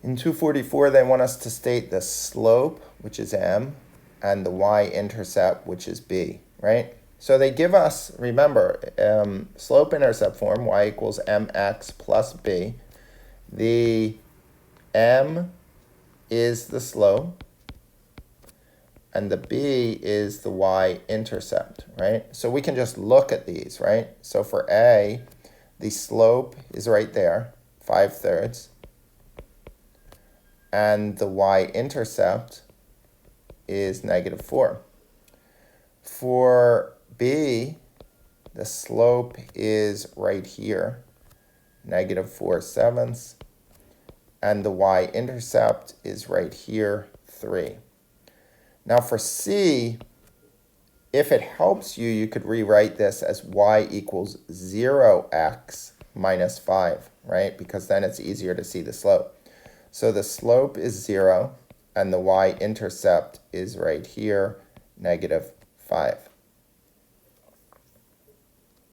In 244, they want us to state the slope, which is m, and the y-intercept, which is b, right? So they give us, remember, slope-intercept form, y equals mx plus b. The m is the slope, and the b is the y-intercept, right? So we can just look at these, right? So for a, the slope is right there, 5/3. And the y-intercept is -4. For b, the slope is right here, -4/7, and the y-intercept is right here, 3. Now for c, if it helps you, you could rewrite this as y equals 0x minus 5, right? Because then it's easier to see the slope. So the slope is 0, and the y-intercept is right here, -5.